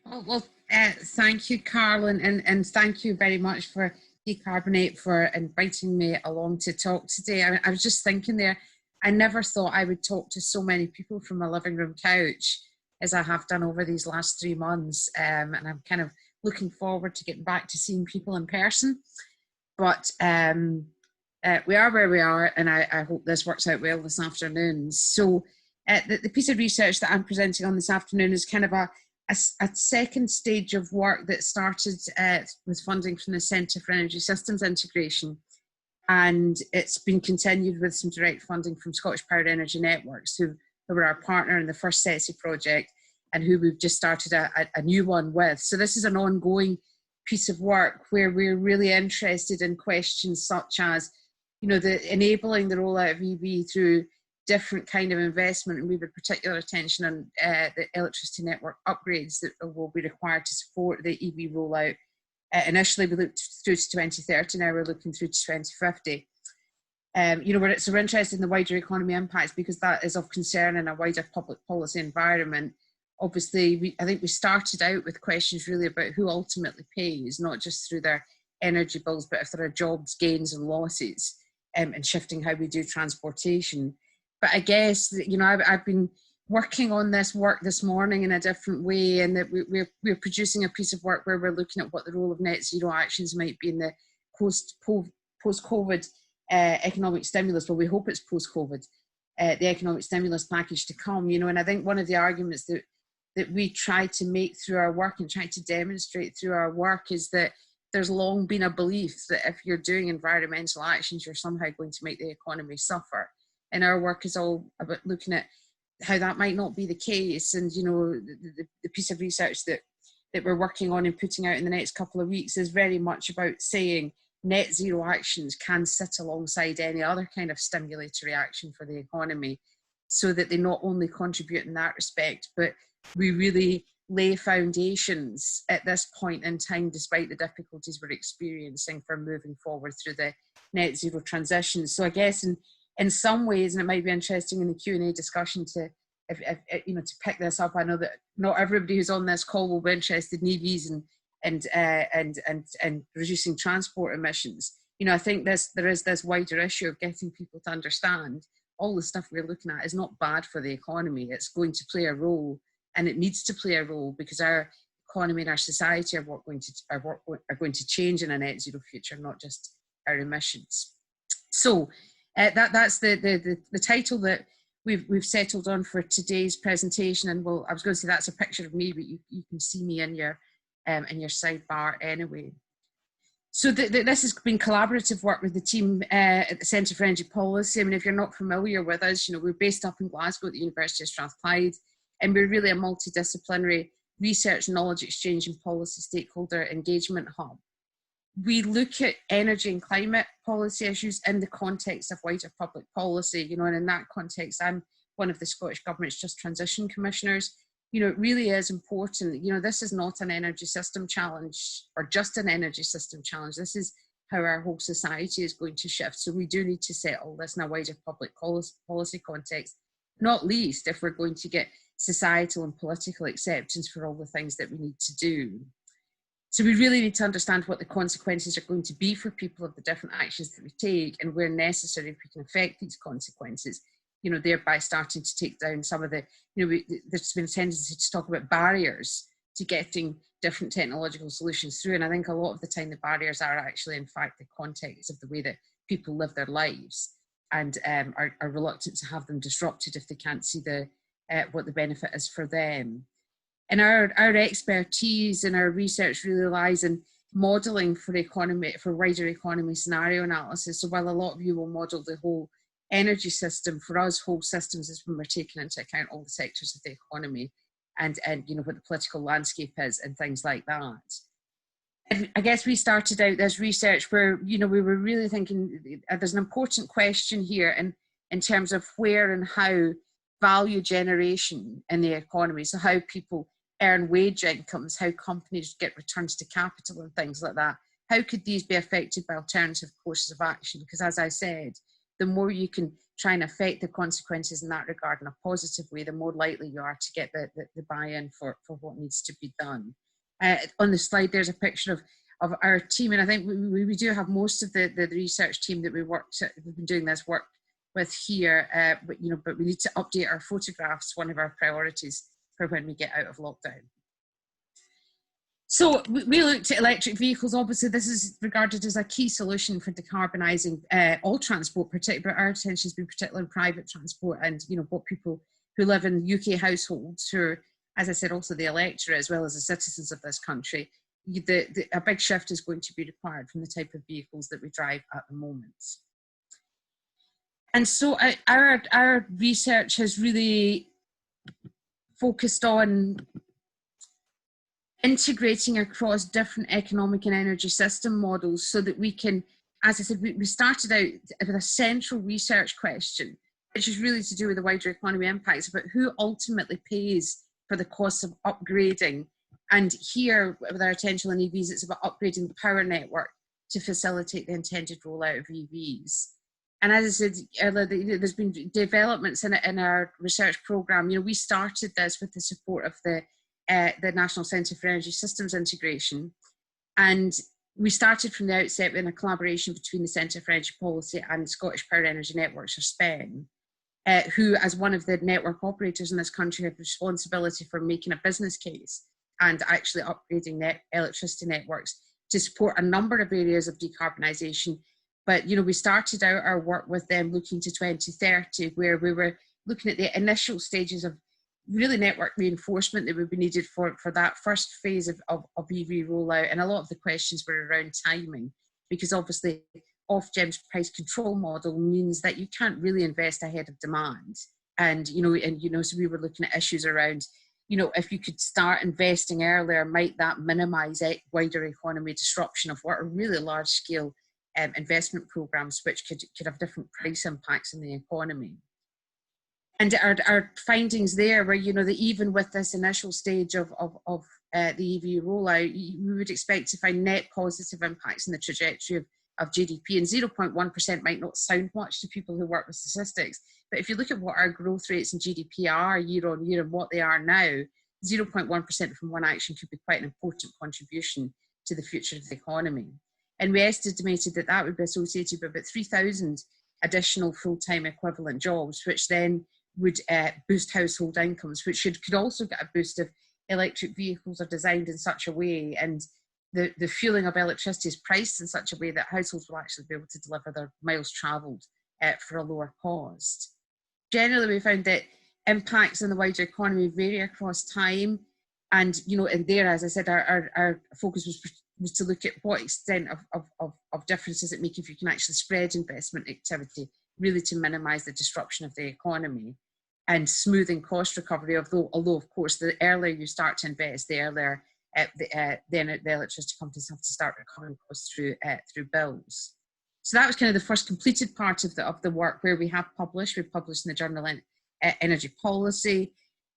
Thank you, Carl, and thank you very much for Decarbonate for inviting me along to talk today. I was just thinking there, I never thought I would talk to so many people from my living room couch as I have done over these last 3 months, and I'm kind of looking forward to getting back to seeing people in person. But we are where we are, and I hope this works out well this afternoon. So the piece of research that I'm presenting on this afternoon is kind of a second stage of work that started with funding from the Centre for Energy Systems Integration, and it's been continued with some direct funding from Scottish Power Energy Networks, who were our partner in the first SESI project and who we've just started a new one with. So this is an ongoing piece of work where we're really interested in questions such as, the enabling the rollout of EV through different kind of investment, and we have particular attention on the electricity network upgrades that will be required to support the EV rollout. Initially, we looked through to 2030, now we're looking through to 2050. We're interested in the wider economy impacts because that is of concern in a wider public policy environment. Obviously, I think we started out with questions really about who ultimately pays, not just through their energy bills, but if there are jobs, gains and losses, and shifting how we do transportation. But I guess, I've been working on this work this morning in a different way, and that we're producing a piece of work where we're looking at what the role of net zero actions might be in the post-COVID economic stimulus. Well, we hope it's post-COVID, the economic stimulus package to come, and I think one of the arguments that we try to make through our work and try to demonstrate through our work is that there's long been a belief that if you're doing environmental actions, you're somehow going to make the economy suffer. And our work is all about looking at how that might not be the case. And, the piece of research that we're working on and putting out in the next couple of weeks is very much about saying net zero actions can sit alongside any other kind of stimulatory action for the economy, so that they not only contribute in that respect, but we really lay foundations at this point in time, despite the difficulties we're experiencing, for moving forward through the net zero transition. So I guess in some ways, and it might be interesting in the Q&A discussion to pick this up. I know that not everybody who's on this call will be interested in EVs and reducing transport emissions. I think there is this wider issue of getting people to understand all the stuff we're looking at is not bad for the economy. It's going to play a role, and it needs to play a role, because our economy and our society are going to change in a net zero future, not just our emissions. So that's the title that we've settled on for today's presentation. And I was going to say that's a picture of me, but you can see me in your sidebar anyway. So this has been collaborative work with the team at the Centre for Energy Policy. I mean, if you're not familiar with us, we're based up in Glasgow at the University of Strathclyde, and we're really a multidisciplinary research, knowledge exchange and policy stakeholder engagement hub. We look at energy and climate policy issues in the context of wider public policy, and in that context, I'm one of the Scottish Government's Just Transition Commissioners. It really is important. This is not an energy system challenge or just an energy system challenge. This is how our whole society is going to shift. So we do need to settle this in a wider public policy context, not least if we're going to get societal and political acceptance for all the things that we need to do. So we really need to understand what the consequences are going to be for people of the different actions that we take, and where necessary, if we can affect these consequences, thereby starting to take down some of the, there's been a tendency to talk about barriers to getting different technological solutions through. And I think a lot of the time the barriers are actually, in fact, the context of the way that people live their lives, and are reluctant to have them disrupted if they can't see what the benefit is for them. And our expertise and our research really lies in modelling for wider economy scenario analysis. So while a lot of you will model the whole energy system, for us, whole systems is when we're taking into account all the sectors of the economy and what the political landscape is and things like that. And I guess we started out this research where, we were really thinking there's an important question here in terms of where and how value generation in the economy, so how people earn wage incomes, how companies get returns to capital and things like that, how could these be affected by alternative courses of action? Because as I said, the more you can try and affect the consequences in that regard in a positive way, the more likely you are to get the buy-in for what needs to be done. On the slide, there's a picture of our team, and I think we do have most of the research team that we've been doing this work with here, but we need to update our photographs, one of our priorities for when we get out of lockdown. So we looked at electric vehicles. Obviously, this is regarded as a key solution for decarbonising all transport, particularly our attention has been particularly in private transport and what people who live in UK households who are, as I said, also the electorate as well as the citizens of this country. A big shift is going to be required from the type of vehicles that we drive at the moment. And so our research has really focused on integrating across different economic and energy system models so that we can, as I said, we started out with a central research question, which is really to do with the wider economy impacts, about who ultimately pays for the costs of upgrading. And here, with our attention on EVs, it's about upgrading the power network to facilitate the intended rollout of EVs. And as I said earlier, there's been developments in our research programme. We started this with the support of the National Centre for Energy Systems Integration. And we started from the outset in a collaboration between the Centre for Energy Policy and Scottish Power Energy Networks, or SPEN, who, as one of the network operators in this country, have responsibility for making a business case and actually upgrading electricity networks to support a number of areas of decarbonisation. But, we started out our work with them looking to 2030, where we were looking at the initial stages of really network reinforcement that would be needed for that first phase of EV rollout. And a lot of the questions were around timing, because obviously Ofgem's price control model means that you can't really invest ahead of demand. And, so we were looking at issues around, if you could start investing earlier, might that minimise wider economy disruption of what are really large scale investment programs, which could have different price impacts in the economy. And our findings there were, that even with this initial stage of the EV rollout, we would expect to find net positive impacts in the trajectory of GDP. And 0.1% might not sound much to people who work with statistics, but if you look at what our growth rates in GDP are year on year and what they are now, 0.1% from one action could be quite an important contribution to the future of the economy. And we estimated that would be associated with about 3,000 additional full-time equivalent jobs, which then would boost household incomes, which could also get a boost if electric vehicles are designed in such a way and the fueling of electricity is priced in such a way that households will actually be able to deliver their miles travelled for a lower cost. Generally, we found that impacts on the wider economy vary across time. And, and there, as I said, our focus was to look at what extent of differences it make if you can actually spread investment activity, really to minimise the disruption of the economy and smoothing cost recovery, although of course, the earlier you start to invest, the earlier then the electricity companies have to start recovering costs through bills. So that was kind of the first completed part of the work where we published in the journal Energy Policy.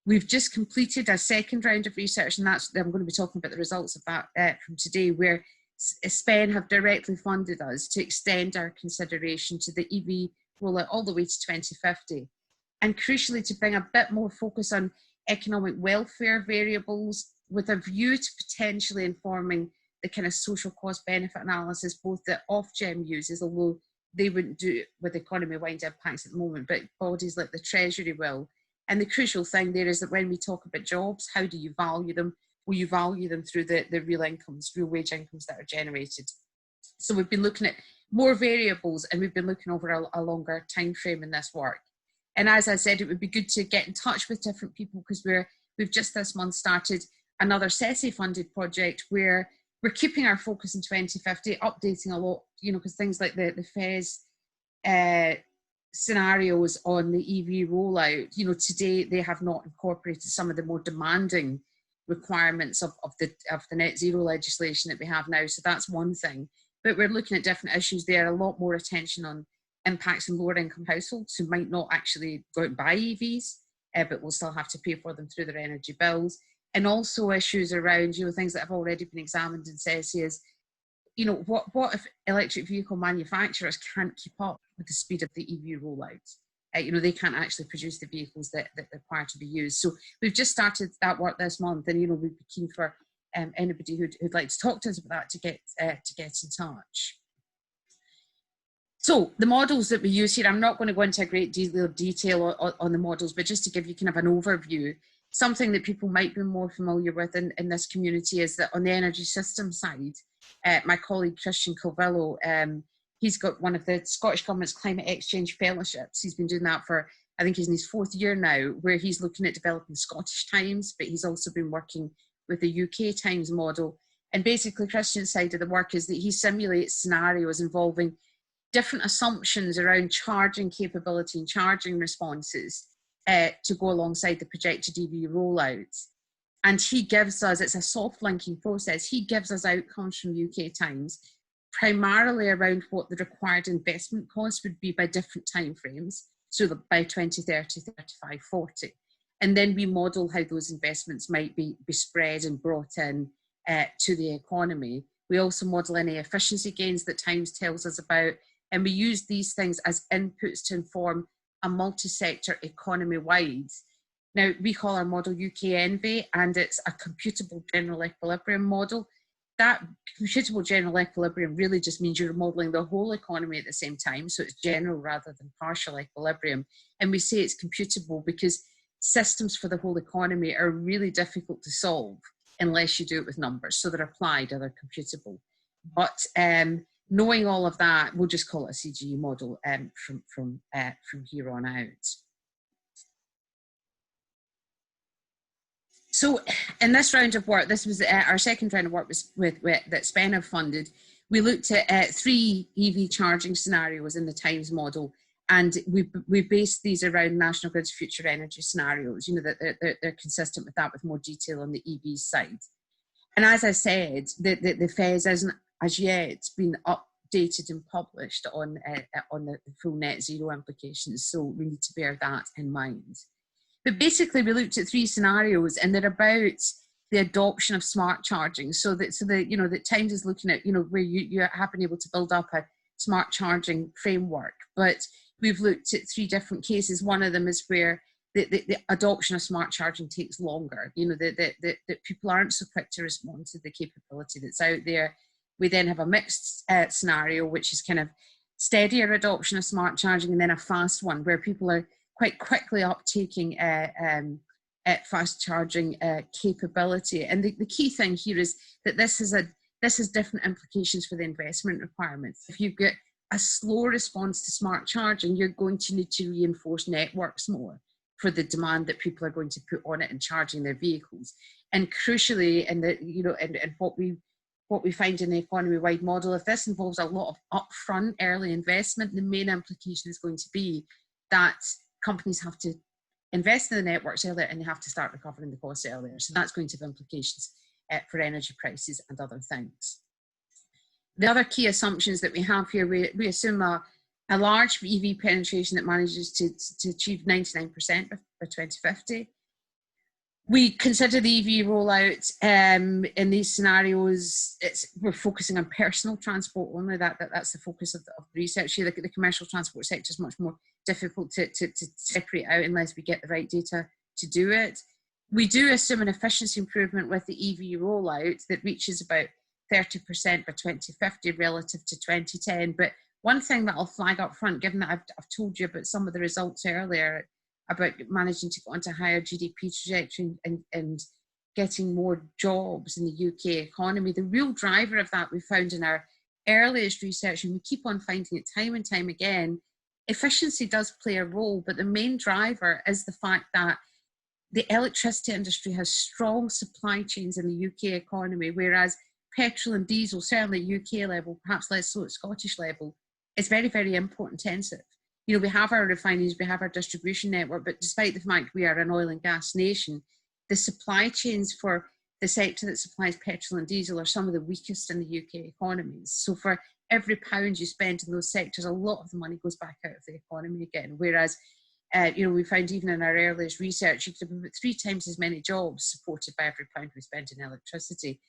We've just completed a second round of research, and I'm going to be talking about the results of that from today, where SPEN have directly funded us to extend our consideration to the EV rollout all the way to 2050. And crucially, to bring a bit more focus on economic welfare variables with a view to potentially informing the kind of social cost benefit analysis, both that Ofgem uses, although they wouldn't do it with economy-wide impacts at the moment, but bodies like the Treasury will. And the crucial thing there is that when we talk about jobs, how do you value them? Will you value them through the real incomes, real wage incomes that are generated? So we've been looking at more variables, and we've been looking over a longer time frame in this work. And as I said, it would be good to get in touch with different people, because we've just this month started another SESI-funded project where we're keeping our focus in 2050, updating a lot, because things like the FES scenarios on the EV rollout, today they have not incorporated some of the more demanding requirements of the net zero legislation that we have now. So that's one thing. But we're looking at different issues there, a lot more attention on impacts on lower income households who might not actually go out and buy EVs, but will still have to pay for them through their energy bills. And also issues around, things that have already been examined in SESI is, you know, what if electric vehicle manufacturers can't keep up with the speed of the EV rollout? You know, they can't actually produce the vehicles that require to be used. So we've just started that work this month, and, you know, we'd be keen for anybody who'd like to talk to us about that to get in touch. So the models that we use here, I'm not going to go into a great deal of detail on the models, but just to give you kind of an overview, something that people might be more familiar with in this community is that on the energy system side, my colleague Christian Colvillo, he's got one of the Scottish Government's Climate Exchange Fellowships. He's been doing that for, I think he's in his 4th year now, where he's looking at developing Scottish Times, but he's also been working with the UK Times model. And basically Christian's side of the work is that he simulates scenarios involving different assumptions around charging capability and charging responses to go alongside the projected EV rollouts. And he gives us, it's a soft linking process, he gives us outcomes from UK Times, primarily around what the required investment costs would be by different timeframes, so by 2030, 35, 40. And then we model how those investments might be spread and brought in to the economy. We also model any efficiency gains that Times tells us about, and we use these things as inputs to inform a multi-sector economy-wide. Now, we call our model UK Envy, and it's a computable general equilibrium model. That computable general equilibrium really just means you're modelling the whole economy at the same time, so it's general rather than partial equilibrium. And we say it's computable because systems for the whole economy are really difficult to solve unless you do it with numbers. So they're applied or they're computable. But knowing all of that, we'll just call it a CGE model from here on out. So in this round of work, this was our second round of work was that SPEN have funded. We looked at 3 EV charging scenarios in the Times model, and we based these around National Grid's future energy scenarios, you know, that they're consistent with that, with more detail on the EV side. And as I said, the FES isn't as yet been updated and published on the full net zero implications, so we need to bear that in mind. But basically, we looked at 3 scenarios, and they're about the adoption of smart charging. So that Times is looking at, you know, where you have been able to build up a smart charging framework. But we've looked at 3 different cases. One of them is where the adoption of smart charging takes longer. You know, that people aren't so quick to respond to the capability that's out there. We then have a mixed scenario, which is kind of steadier adoption of smart charging, and then a fast one where people are quite quickly uptaking fast charging capability. And the key thing here is that this has different implications for the investment requirements. If you've got a slow response to smart charging, you're going to need to reinforce networks more for the demand that people are going to put on it and charging their vehicles. And crucially, and what we find in the economy-wide model, if this involves a lot of upfront early investment, the main implication is going to be that companies have to invest in the networks earlier and they have to start recovering the costs earlier. So that's going to have implications for energy prices and other things. The other key assumptions that we have here, we assume a large EV penetration that manages to achieve 99% by 2050. We consider the EV rollout in these scenarios. We're focusing on personal transport only. That's the focus of the research here. The commercial transport sector is much more difficult to separate out unless we get the right data to do it. We do assume an efficiency improvement with the EV rollout that reaches about 30% by 2050 relative to 2010. But one thing that I'll flag up front, given that I've told you about some of the results earlier, about managing to go onto a higher GDP trajectory and getting more jobs in the UK economy. The real driver of that we found in our earliest research, and we keep on finding it time and time again, efficiency does play a role, but the main driver is the fact that the electricity industry has strong supply chains in the UK economy, whereas petrol and diesel, certainly at UK level, perhaps less so at Scottish level, is very, very import intensive. You know, we have our refineries, we have our distribution network, but despite the fact we are an oil and gas nation, the supply chains for the sector that supplies petrol and diesel are some of the weakest in the UK economies. So for every pound you spend in those sectors, a lot of the money goes back out of the economy again. Whereas, we found even in our earliest research, you could have about 3 times as many jobs supported by every pound we spent in electricity.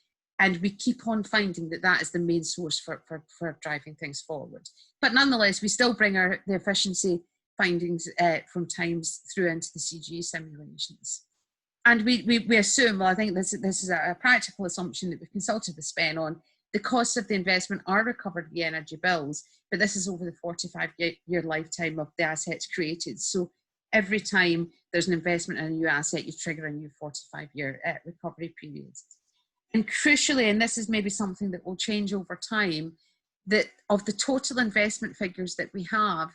And we keep on finding that that is the main source for driving things forward. But nonetheless, we still bring the efficiency findings from times through into the CGE simulations. And we assume, well, I think this is a practical assumption that we've consulted the SPEN on, the costs of the investment are recovered via energy bills, but this is over the 45-year lifetime of the assets created. So every time there's an investment in a new asset, you trigger a new 45-year recovery period. And crucially, and this is maybe something that will change over time, that of the total investment figures that we have,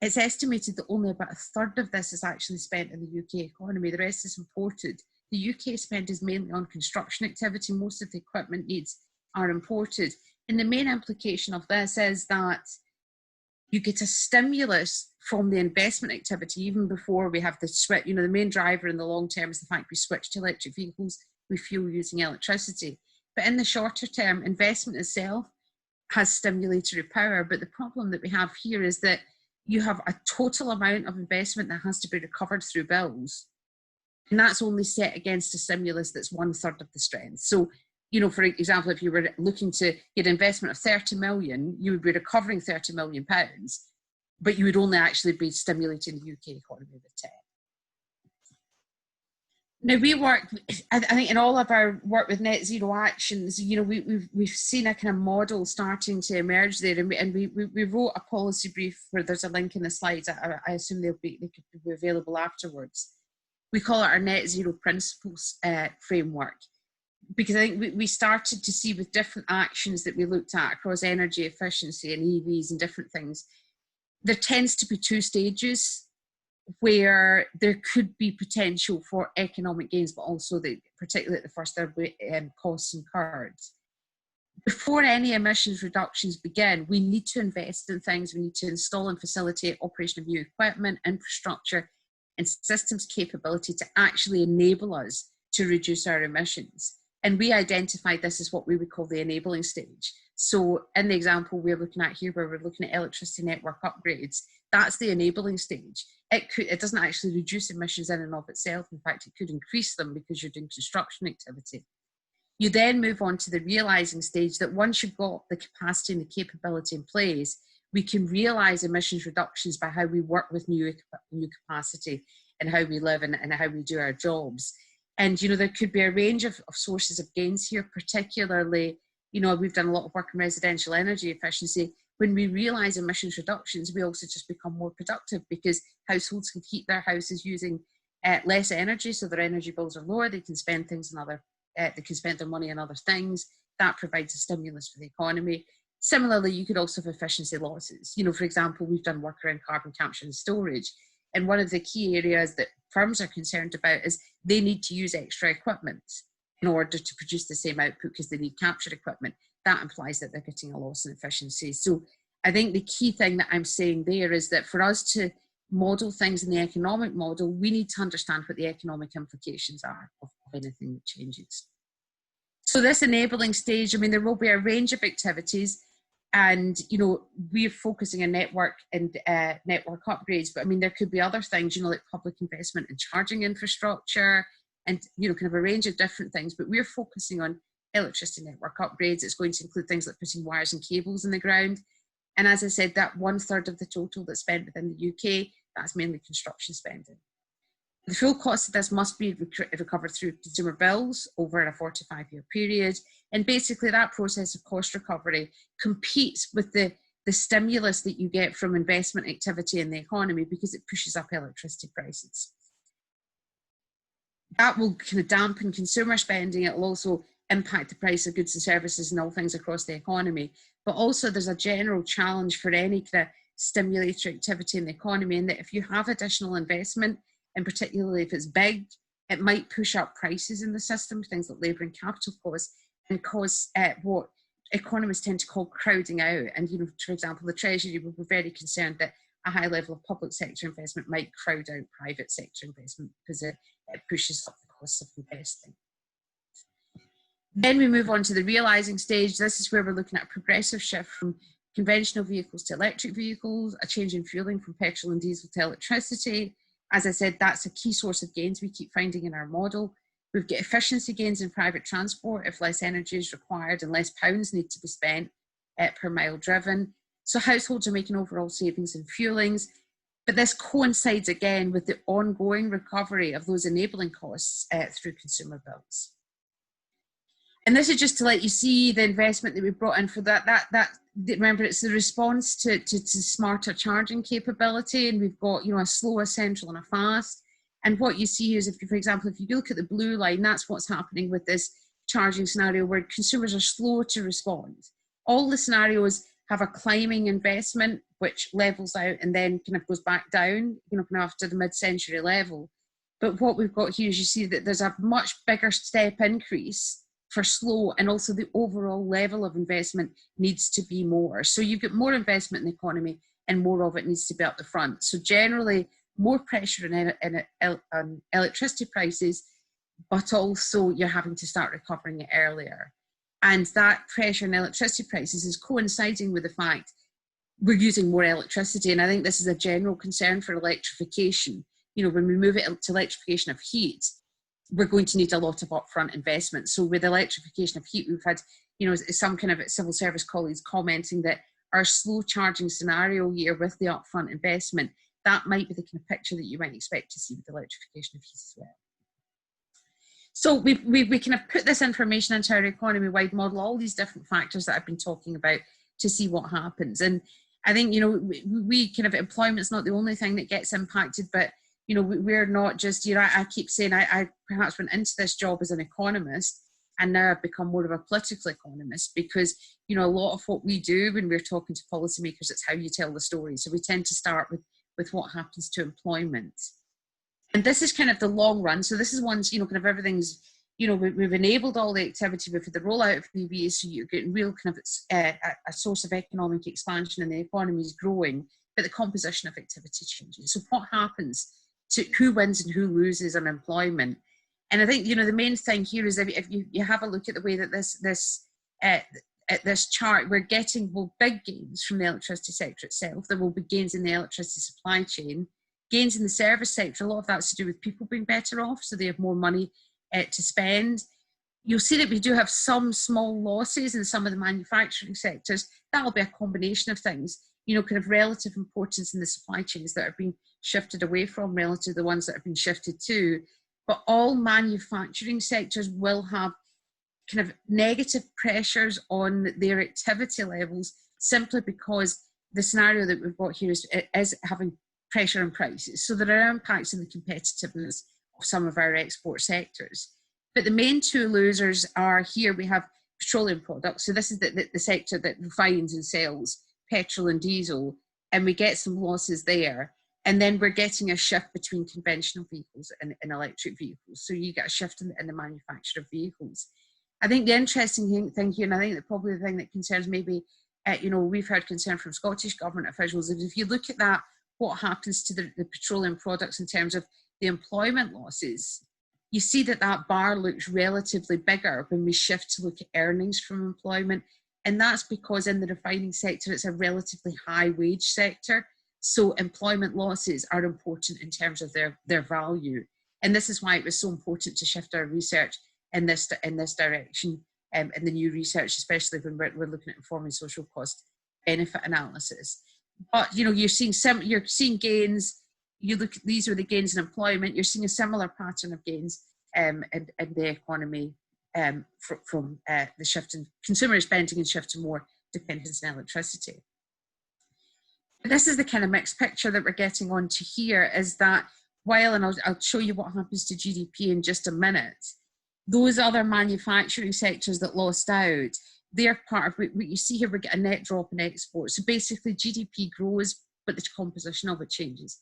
it's estimated that only about a third of this is actually spent in the UK economy. The rest is imported. The UK spend is mainly on construction activity. Most of the equipment needs are imported. And the main implication of this is that you get a stimulus from the investment activity even before we have the switch. You know, the main driver in the long term is the fact we switch to electric vehicles, we fuel using electricity. But in the shorter term, investment itself has stimulatory power. But the problem that we have here is that you have a total amount of investment that has to be recovered through bills. And that's only set against a stimulus that's 1/3 of the strength. So, you know, for example, if you were looking to get investment of 30 million, you would be recovering 30 million pounds, but you would only actually be stimulating the UK economy with 10. Now we work, I think in all of our work with net zero actions, you know, we've seen a kind of model starting to emerge there, and we wrote a policy brief where there's a link in the slides. I assume they could be available afterwards. We call it our net zero principles framework, because I think we started to see with different actions that we looked at across energy efficiency and EVs and different things, there tends to be two stages where there could be potential for economic gains, but also particularly at the first, there will be costs incurred. Before any emissions reductions begin, we need to invest in things. We need to install and facilitate operation of new equipment, infrastructure, and systems capability to actually enable us to reduce our emissions. And we identified this as what we would call the enabling stage. So in the example we're looking at here, where we're looking at electricity network upgrades, that's the enabling stage. It doesn't actually reduce emissions in and of itself. In fact, it could increase them because you're doing construction activity. You then move on to the realising stage, that once you've got the capacity and the capability in place, we can realise emissions reductions by how we work with new capacity and how we live and how we do our jobs. And, you know, there could be a range of sources of gains here, particularly, you know, we've done a lot of work in residential energy efficiency. When we realise emissions reductions, we also just become more productive because households can heat their houses using less energy, so their energy bills are lower. They can spend things on they can spend their money on other things. That provides a stimulus for the economy. Similarly, you could also have efficiency losses. You know, for example, we've done work around carbon capture and storage. And one of the key areas that firms are concerned about is they need to use extra equipment in order to produce the same output because they need capture equipment. That implies that they're getting a loss in efficiency. So I think the key thing that I'm saying there is that for us to model things in the economic model, we need to understand what the economic implications are of anything that changes. So this enabling stage, I mean, there will be a range of activities, and, you know, we're focusing on network and network upgrades, but I mean, there could be other things, you know, like public investment in charging infrastructure and, you know, kind of a range of different things, but we're focusing on electricity network upgrades. It's going to include things like putting wires and cables in the ground. And as I said, that 1/3 of the total that's spent within the UK, that's mainly construction spending. The full cost of this must be recovered through consumer bills over a 45-year period. And basically that process of cost recovery competes with the stimulus that you get from investment activity in the economy because it pushes up electricity prices. That will kind of dampen consumer spending. It will also impact the price of goods and services and all things across the economy. But also there's a general challenge for any kind of stimulatory activity in the economy, in that if you have additional investment, and particularly if it's big, it might push up prices in the system, things like labour and capital costs, and cause what economists tend to call crowding out. And, you know, for example, the Treasury would be very concerned that a high level of public sector investment might crowd out private sector investment because it pushes up the costs of investing. Then we move on to the realising stage. This is where we're looking at a progressive shift from conventional vehicles to electric vehicles, a change in fuelling from petrol and diesel to electricity. As I said, that's a key source of gains we keep finding in our model. We've got efficiency gains in private transport if less energy is required and less pounds need to be spent per mile driven. So households are making overall savings in fuelings, but this coincides again with the ongoing recovery of those enabling costs through consumer bills. And this is just to let you see the investment that we brought in for that. Remember, it's the response to smarter charging capability, and we've got, you know, a slow, a central, and a fast. And what you see is, if you, for example, if you look at the blue line, that's what's happening with this charging scenario where consumers are slow to respond. All the scenarios have a climbing investment which levels out and then kind of goes back down, you know, kind of after the mid-century level. But what we've got here is you see that there's a much bigger step increase for slow, and also the overall level of investment needs to be more. So you've got more investment in the economy and more of it needs to be up the front. So generally more pressure on electricity prices, but also you're having to start recovering it earlier. And that pressure on electricity prices is coinciding with the fact we're using more electricity. And I think this is a general concern for electrification. You know, when we move it to electrification of heat, we're going to need a lot of upfront investment. So with electrification of heat, we've had, you know, some kind of civil service colleagues commenting that our slow charging scenario here with the upfront investment, that might be the kind of picture that you might expect to see with electrification of heat as well. So we kind of put this information into our economy-wide model, all these different factors that I've been talking about, to see what happens. And I think, you know, we kind of, employment's not the only thing that gets impacted, but you know, we're not just, you know, I keep saying I perhaps went into this job as an economist and now I've become more of a political economist because, you know, a lot of what we do when we're talking to policymakers, it's how you tell the story. So we tend to start with what happens to employment. And this is kind of the long run. So this is once, you know, kind of everything's, you know, we've enabled all the activity with the rollout of EVs, so you're getting real kind of a source of economic expansion and the economy is growing, but the composition of activity changes. So what happens to who wins and who loses on employment? And I think, you know, the main thing here is if you have a look at the way that this chart, we're getting big gains from the electricity sector itself. There will be gains in the electricity supply chain, gains in the service sector. A lot of that's to do with people being better off, so they have more money to spend. You'll see that we do have some small losses in some of the manufacturing sectors. That'll be a combination of things, you know, kind of relative importance in the supply chains that are being shifted away from relative to the ones that have been shifted to. But all manufacturing sectors will have kind of negative pressures on their activity levels simply because the scenario that we've got here is having pressure on prices. So there are impacts in the competitiveness of some of our export sectors. But the main two losers are here. We have petroleum products. So this is the sector that refines and sells petrol and diesel, and we get some losses there. And then we're getting a shift between conventional vehicles and electric vehicles. So you get a shift in the manufacture of vehicles. I think the interesting thing here, and I think that probably the thing that concerns maybe, you know, we've heard concern from Scottish Government officials, is if you look at that, what happens to the petroleum products in terms of the employment losses, you see that that bar looks relatively bigger when we shift to look at earnings from employment. And that's because in the refining sector, it's a relatively high wage sector. So employment losses are important in terms of their value. And this is why it was so important to shift our research in this direction, and the new research, especially when we're looking at informing social cost benefit analysis. But you know, you're seeing gains. You look, these are the gains in employment. You're seeing a similar pattern of gains in the economy from the shift in consumer spending and shift to more dependence on electricity. But this is the kind of mixed picture that we're getting onto here, is that while, and I'll show you what happens to GDP in just a minute, those other manufacturing sectors that lost out, they're part of what you see here. We get a net drop in exports. So basically GDP grows, but the composition of it changes.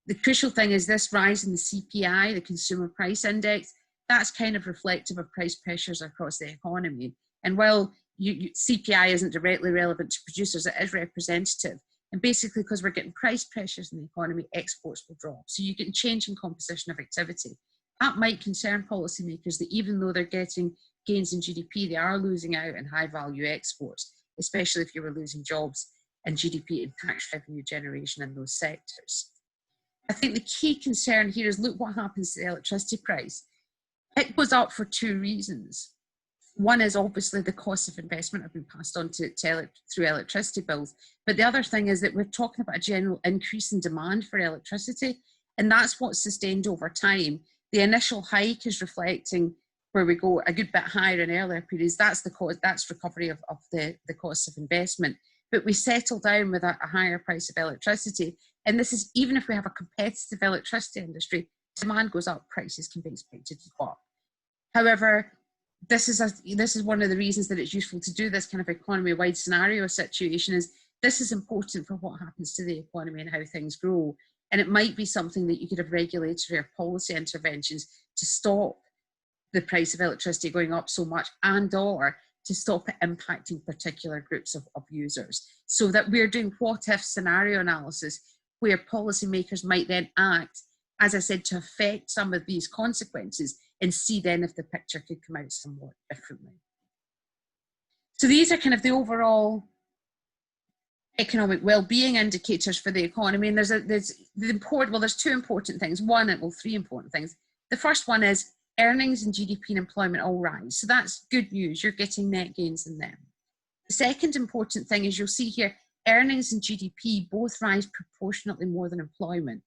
The crucial thing is this rise in the CPI, the Consumer Price Index, that's kind of reflective of price pressures across the economy. And while CPI isn't directly relevant to producers, it is representative. And basically, because we're getting price pressures in the economy, exports will drop. So you get a change in composition of activity. That might concern policymakers, that even though they're getting gains in GDP, they are losing out in high value exports, especially if you were losing jobs and GDP and tax revenue generation in those sectors. I think the key concern here is, look what happens to the electricity price. It goes up for two reasons. One is obviously the costs of investment have been passed on through electricity bills. But the other thing is that we're talking about a general increase in demand for electricity, and that's what's sustained over time. The initial hike is reflecting where we go a good bit higher in earlier periods. That's the cost, that's recovery of the costs of investment. But we settle down with a higher price of electricity. And this is even if we have a competitive electricity industry, demand goes up, prices can be expected to go up. However, this is one of the reasons that it's useful to do this kind of economy-wide scenario situation. Is this is important for what happens to the economy and how things grow. And it might be something that you could have regulatory or policy interventions to stop the price of electricity going up so much, and or to stop it impacting particular groups of users. So that we're doing what-if scenario analysis where policymakers might then act, as I said, to affect some of these consequences and see then if the picture could come out somewhat differently. So these are kind of the overall economic well-being indicators for the economy. And there's two important things. Three important things. The first one is earnings and GDP and employment all rise. So that's good news. You're getting net gains in them. The second important thing is you'll see here, earnings and GDP both rise proportionately more than employment.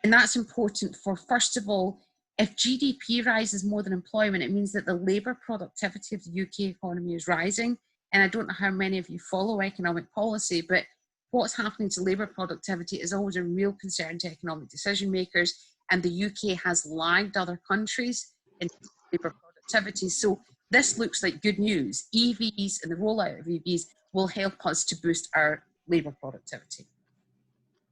And that's important for, first of all, if GDP rises more than employment, it means that the labour productivity of the UK economy is rising. And I don't know how many of you follow economic policy, but what's happening to labour productivity is always a real concern to economic decision makers. And the UK has lagged other countries in labour productivity. So this looks like good news. EVs and the rollout of EVs will help us to boost our labour productivity.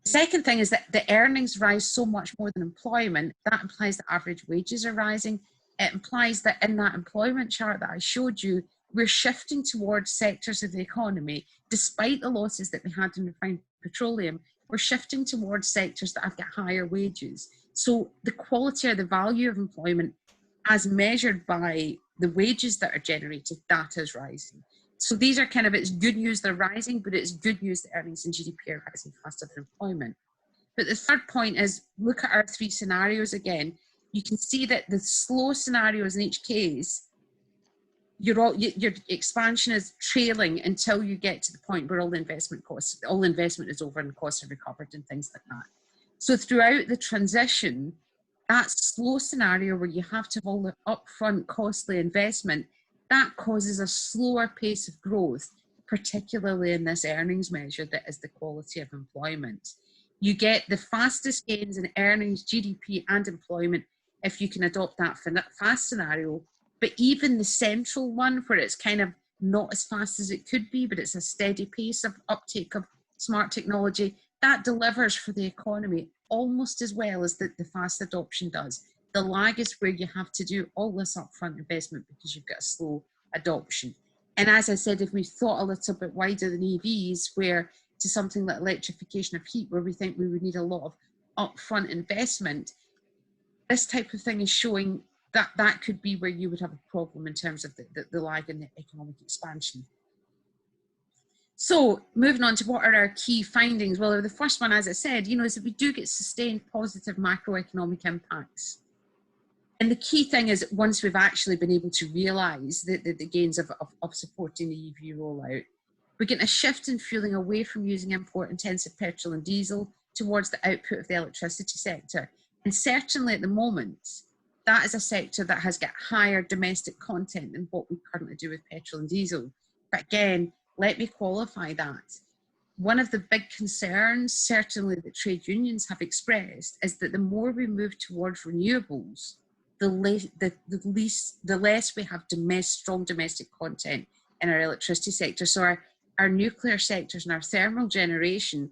The second thing is that the earnings rise so much more than employment. That implies that average wages are rising. It implies that in that employment chart that I showed you, we're shifting towards sectors of the economy, despite the losses that we had in refined petroleum, we're shifting towards sectors that have got higher wages. So the quality or the value of employment as measured by the wages that are generated, that is rising. So these are kind of, it's good news they're rising, but it's good news that earnings and GDP are rising faster than employment. But the third point is, look at our three scenarios again. You can see that the slow scenarios in each case, your expansion is trailing until you get to the point where all investment is over and costs are recovered and things like that. So throughout the transition, that slow scenario where you have to have all the upfront costly investment, that causes a slower pace of growth, particularly in this earnings measure that is the quality of employment. You get the fastest gains in earnings, GDP and employment if you can adopt that fast scenario. But even the central one, where it's kind of not as fast as it could be, but it's a steady pace of uptake of smart technology, that delivers for the economy almost as well as the fast adoption does. The lag is where you have to do all this upfront investment because you've got a slow adoption. And as I said, if we thought a little bit wider than EVs, where to something like electrification of heat, where we think we would need a lot of upfront investment, this type of thing is showing that that could be where you would have a problem in terms of the lag in the economic expansion. So moving on to what are our key findings? Well, the first one, as I said, is that we do get sustained positive macroeconomic impacts. And the key thing is that once we've actually been able to realise the gains of supporting the EV rollout, we're getting a shift in fuelling away from using import-intensive petrol and diesel towards the output of the electricity sector. And certainly at the moment, that is a sector that has got higher domestic content than what we currently do with petrol and diesel. But again, let me qualify that. One of the big concerns, certainly that trade unions have expressed, is that the more we move towards renewables, the less we have strong domestic content in our electricity sector. So our nuclear sectors and our thermal generation,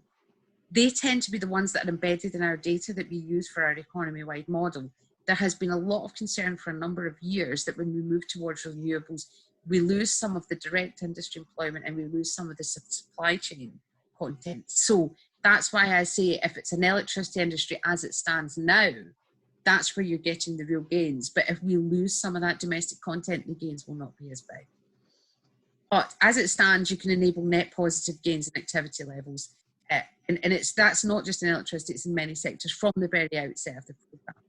they tend to be the ones that are embedded in our data that we use for our economy-wide model. There has been a lot of concern for a number of years that when we move towards renewables, we lose some of the direct industry employment and we lose some of the supply chain content. So that's why I say if it's an electricity industry as it stands now, that's where you're getting the real gains. But if we lose some of that domestic content, the gains will not be as big. But as it stands, you can enable net positive gains in activity levels. And that's not just in electricity, it's in many sectors from the very outset of the programme.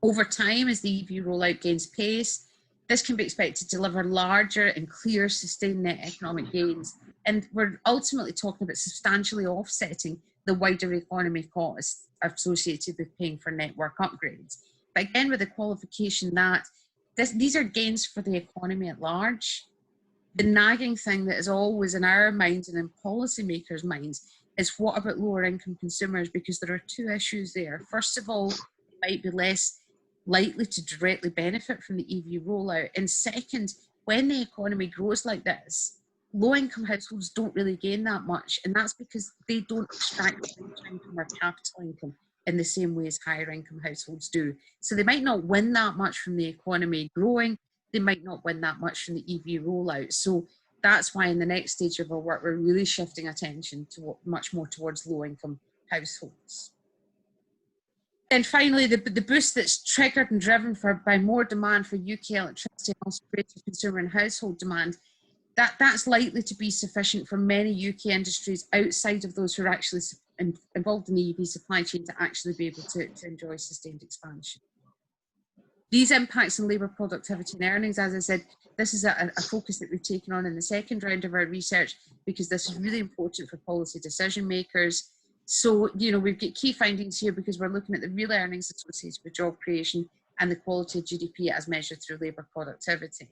Over time, as the EV rollout gains pace, this can be expected to deliver larger and clear sustained net economic gains. And we're ultimately talking about substantially offsetting the wider economy costs associated with paying for network upgrades. But again, with the qualification that these are gains for the economy at large. The nagging thing that is always in our minds and in policymakers' minds is what about lower income consumers? Because there are two issues there. First of all, they might be less likely to directly benefit from the EV rollout. And second, when the economy grows like this, low-income households don't really gain that much. And that's because they don't extract income or capital income in the same way as higher income households do. So they might not win that much from the economy growing. They might not win that much from the EV rollout. So that's why in the next stage of our work, we're really shifting attention to much more towards low-income households. And finally, the boost that's triggered and driven by more demand for UK electricity and also greater consumer and household demand, that's likely to be sufficient for many UK industries outside of those who are actually involved in the EV supply chain to actually be able to enjoy sustained expansion. These impacts on labour productivity and earnings, as I said, this is a focus that we've taken on in the second round of our research because this is really important for policy decision makers. So, we've got key findings here because we're looking at the real earnings associated with job creation and the quality of GDP as measured through labour productivity.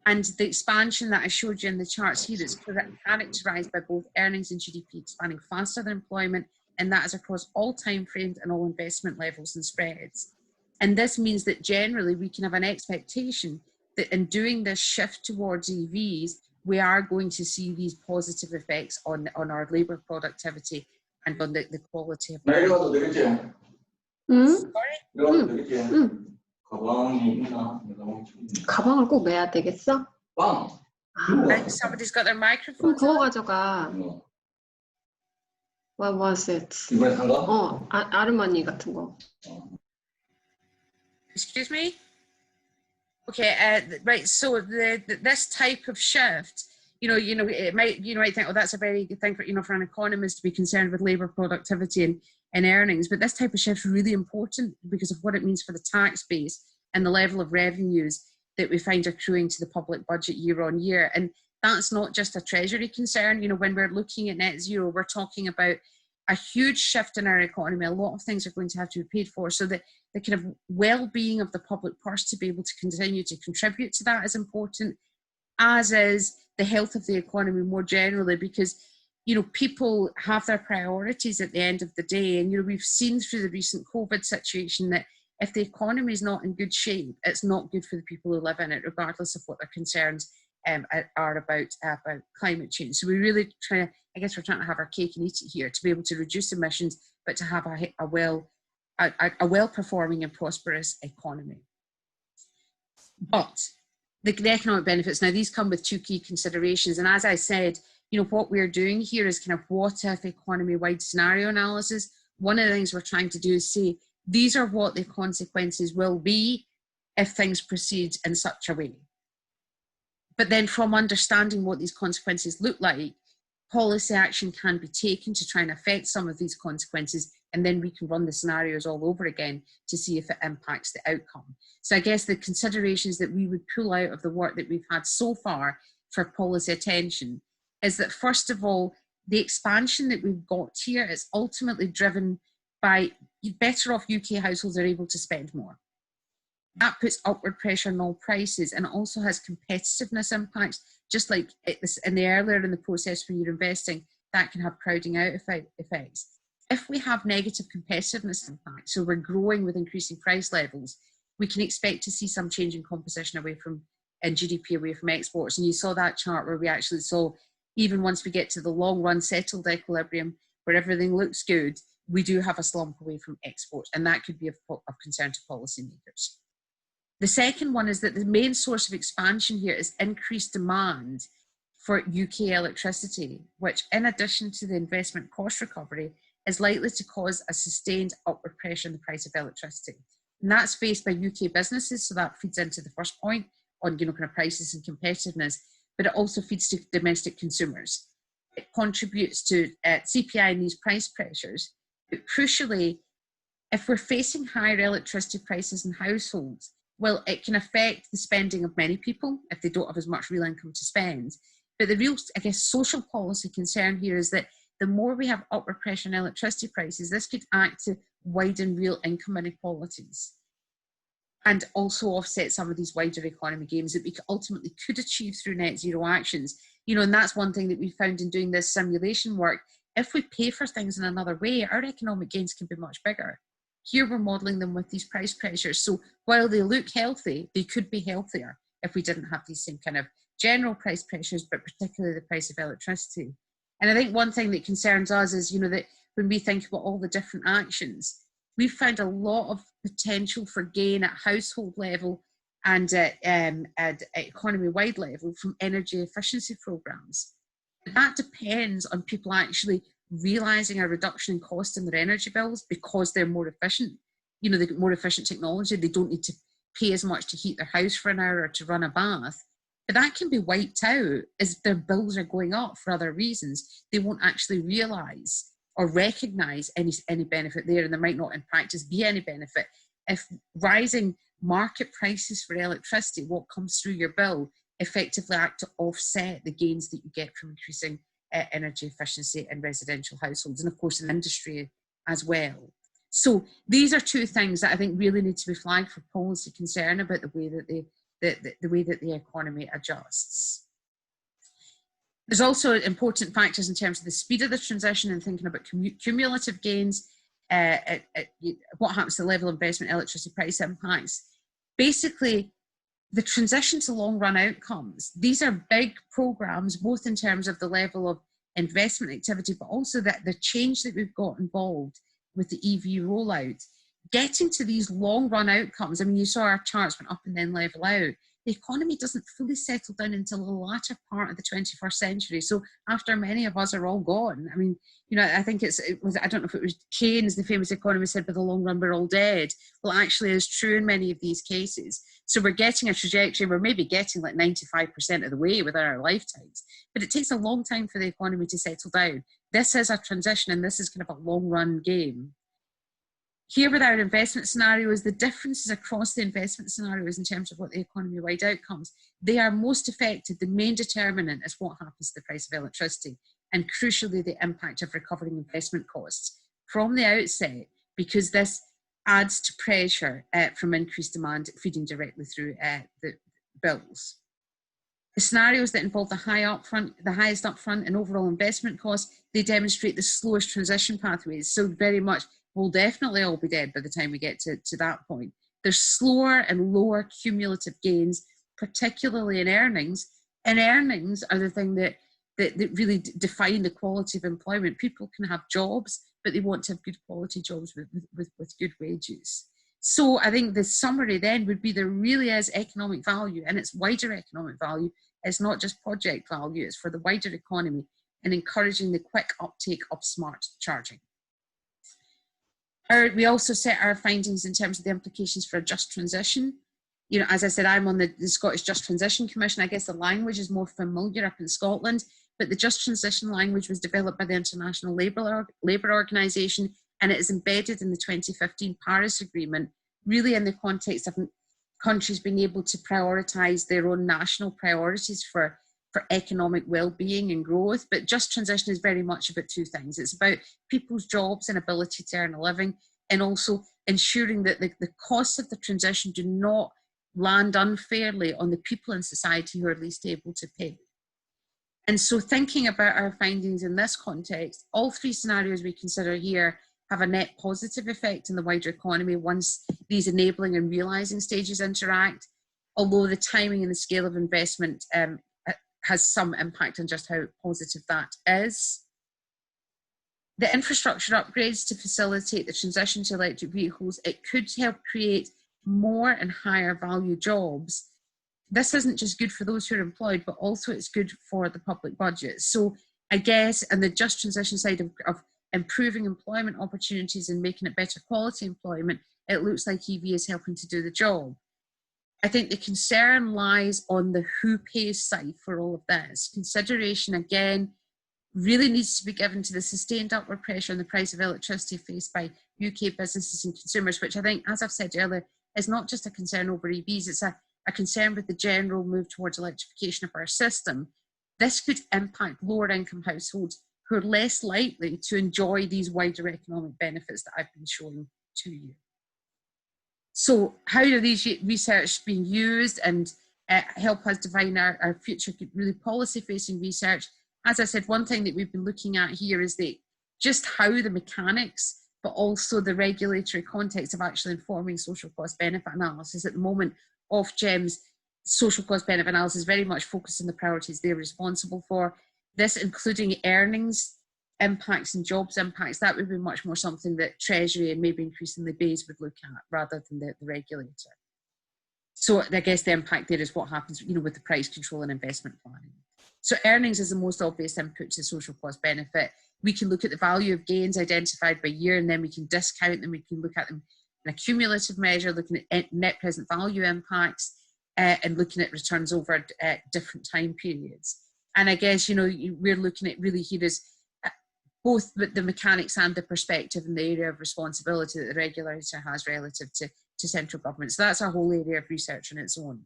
And the expansion that I showed you in the charts here is characterised by both earnings and GDP expanding faster than employment, and that is across all time frames and all investment levels and spreads. And this means that generally we can have an expectation that in doing this shift towards EVs, we are going to see these positive effects on our labour productivity and on the quality of life. Sorry? 가방을 꼭 매야 되겠어? Somebody's got their microphone. 그거 가져가. What was it? 이번에 산 거? 아르마니 같은 거. Excuse me? Okay, right. So this type of shift, it might think, oh, that's a very good thing for an economist to be concerned with labour productivity and earnings. But this type of shift is really important because of what it means for the tax base and the level of revenues that we find accruing to the public budget year on year. And that's not just a Treasury concern. When we're looking at net zero, we're talking about a huge shift in our economy. A lot of things are going to have to be paid for. So that the kind of well-being of the public purse to be able to continue to contribute to that is important, as is the health of the economy more generally, because people have their priorities at the end of the day. And we've seen through the recent COVID situation that if the economy is not in good shape, it's not good for the people who live in it, regardless of what their concerns are about climate change. So we really we're trying to have our cake and eat it here, to be able to reduce emissions, but to have a well-performing and prosperous economy. But the economic benefits, now these come with two key considerations. And as I said, what we're doing here is kind of what if economy-wide scenario analysis. One of the things we're trying to do is say, these are what the consequences will be if things proceed in such a way. But then from understanding what these consequences look like, policy action can be taken to try and affect some of these consequences, and then we can run the scenarios all over again to see if it impacts the outcome. So I guess the considerations that we would pull out of the work that we've had so far for policy attention is that, first of all, the expansion that we've got here is ultimately driven by better off UK households are able to spend more. That puts upward pressure on all prices, and it also has competitiveness impacts, just like earlier in the process when you're investing, that can have crowding out effects. If we have negative competitiveness impacts, so we're growing with increasing price levels, we can expect to see some change in composition away from GDP away from exports. And you saw that chart where we actually saw, even once we get to the long run settled equilibrium where everything looks good, we do have a slump away from exports, and that could be of concern to policymakers. The second one is that the main source of expansion here is increased demand for UK electricity, which, in addition to the investment cost recovery, is likely to cause a sustained upward pressure on the price of electricity. And that's faced by UK businesses, so that feeds into the first point on kind of prices and competitiveness, but it also feeds to domestic consumers. It contributes to CPI and these price pressures, but crucially, If we're facing higher electricity prices in households, well, it can affect the spending of many people if they don't have as much real income to spend. But the real, I guess, social policy concern here is that the more we have upward pressure on electricity prices, this could act to widen real income inequalities and also offset some of these wider economy gains that we ultimately could achieve through net zero actions. You know, and that's one thing that we found in doing this simulation work. If we pay for things in another way, our economic gains can be much bigger. Here we're modelling them with these price pressures. So while they look healthy, they could be healthier if we didn't have these same kind of general price pressures, but particularly the price of electricity. And I think one thing that concerns us is, you know, that when we think about all the different actions, we've found a lot of potential for gain at household level and at economy-wide level from energy efficiency programs. That depends on people actually realising a reduction in cost in their energy bills because they're more efficient. You know, they've got more efficient technology. They don't need to pay as much to heat their house for an hour or to run a bath. But that can be wiped out as their bills are going up for other reasons. They won't actually realise or recognise any benefit there, and there might not in practice be any benefit. If rising market prices for electricity, what comes through your bill, effectively act to offset the gains that you get from increasing energy efficiency in residential households, and of course in industry as well. So these are two things that I think really need to be flagged for policy concern about the way that the way that the economy adjusts. There's also important factors in terms of the speed of the transition and thinking about cumulative gains, what happens to the level of investment, electricity price impacts. Basically, the transition to long-run outcomes, these are big programs, both in terms of the level of investment activity, but also that the change that we've got involved with the EV rollout. Getting to these long-run outcomes, I mean, you saw our charts went up and then level out. The economy doesn't fully settle down until the latter part of the 21st century. So after many of us are all gone, I mean, you know, I think it was, I don't know if it was Keynes, the famous economist, said, "By the long run, we're all dead." Well, actually, it's true in many of these cases. So we're getting a trajectory, we're maybe getting like 95% of the way within our lifetimes, but it takes a long time for the economy to settle down. This is a transition, and this is kind of a long run game. Here with our investment scenarios, the differences across the investment scenarios in terms of what the economy-wide outcomes, they are most affected. The main determinant is what happens to the price of electricity, and crucially the impact of recovering investment costs from the outset, because this adds to pressure from increased demand feeding directly through the bills. The scenarios that involve the highest upfront and overall investment costs, they demonstrate the slowest transition pathways. So very much, we'll definitely all be dead by the time we get to that point. There's slower and lower cumulative gains, particularly in earnings. And earnings are the thing that really define the quality of employment. People can have jobs, but they want to have good quality jobs with good wages. So I think the summary then would be there really is economic value, and it's wider economic value. It's not just project value, it's for the wider economy and encouraging the quick uptake of smart charging. We also set our findings in terms of the implications for a just transition. You know, as I said, I'm on the Scottish Just Transition Commission. I guess the language is more familiar up in Scotland, but the Just Transition language was developed by the International Labour Organization, and it is embedded in the 2015 Paris Agreement, really in the context of countries being able to prioritise their own national priorities for economic well-being and growth. But just transition is very much about two things. It's about people's jobs and ability to earn a living, and also ensuring that the costs of the transition do not land unfairly on the people in society who are least able to pay. And so thinking about our findings in this context, all three scenarios we consider here have a net positive effect in the wider economy once these enabling and realising stages interact, although the timing and the scale of investment has some impact on just how positive that is. The infrastructure upgrades to facilitate the transition to electric vehicles, it could help create more and higher value jobs. This isn't just good for those who are employed, but also it's good for the public budget. So I guess on the just transition side of improving employment opportunities and making it better quality employment, it looks like EV is helping to do the job. I think the concern lies on the who pays side for all of this. Consideration, again, really needs to be given to the sustained upward pressure on the price of electricity faced by UK businesses and consumers, which I think, as I've said earlier, is not just a concern over EVs, it's a concern with the general move towards electrification of our system. This could impact lower income households who are less likely to enjoy these wider economic benefits that I've been showing to you. So how are these research being used and help us define our future really policy-facing research? As I said, one thing that we've been looking at here is just how the mechanics, but also the regulatory context of actually informing social cost benefit analysis. At the moment, Ofgem's social cost benefit analysis is very much focused on the priorities they're responsible for. This including earnings impacts and jobs impacts, that would be much more something that Treasury and maybe increasingly BEIS would look at rather than the regulator. So I guess the impact there is what happens, with the price control and investment planning. So earnings is the most obvious input to social cost benefit. We can look at the value of gains identified by year, and then we can discount them. We can look at them in a cumulative measure, looking at net present value impacts and looking at returns over different time periods. And I guess, we're looking at really here is both the mechanics and the perspective in the area of responsibility that the regulator has relative to central government. So that's a whole area of research on its own.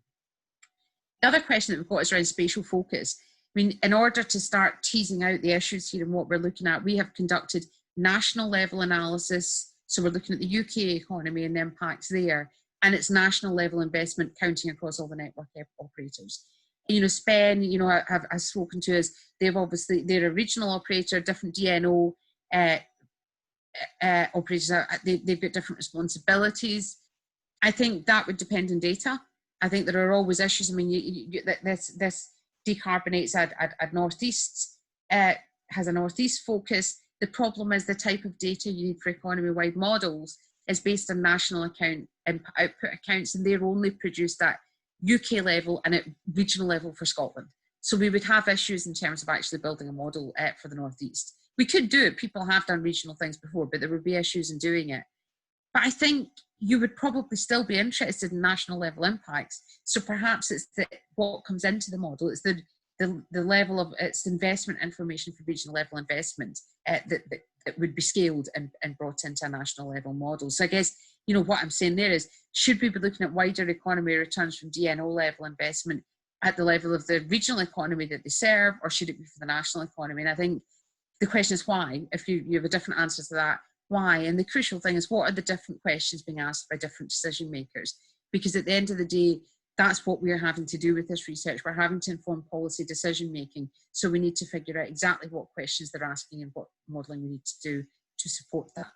The other question that we've got is around spatial focus. I mean, in order to start teasing out the issues here and what we're looking at, we have conducted national level analysis. So we're looking at the UK economy and the impacts there, and it's national level investment counting across all the network operators. Spain, I've spoken to us, they're a regional operator, different DNO operators, they've got different responsibilities. I think that would depend on data. I think there are always issues. I mean, this decarbonates at Northeast, has a Northeast focus. The problem is the type of data you need for economy-wide models is based on national output accounts, and they're only produced at UK level and at regional level for Scotland. So we would have issues in terms of actually building a model for the Northeast. We could do it. People have done regional things before, but there would be issues in doing it. But I think you would probably still be interested in national level impacts. So perhaps it's what comes into the model. It's the level of its investment information for regional level investment that would be scaled and brought into a national level model. So I guess, what I'm saying there is, should we be looking at wider economy returns from DNO level investment at the level of the regional economy that they serve, or should it be for the national economy? And I think the question is why. If you have a different answer to that, why? And the crucial thing is, what are the different questions being asked by different decision makers? Because at the end of the day, that's what we're having to do with this research. We're having to inform policy decision making. So we need to figure out exactly what questions they're asking and what modelling we need to do to support that.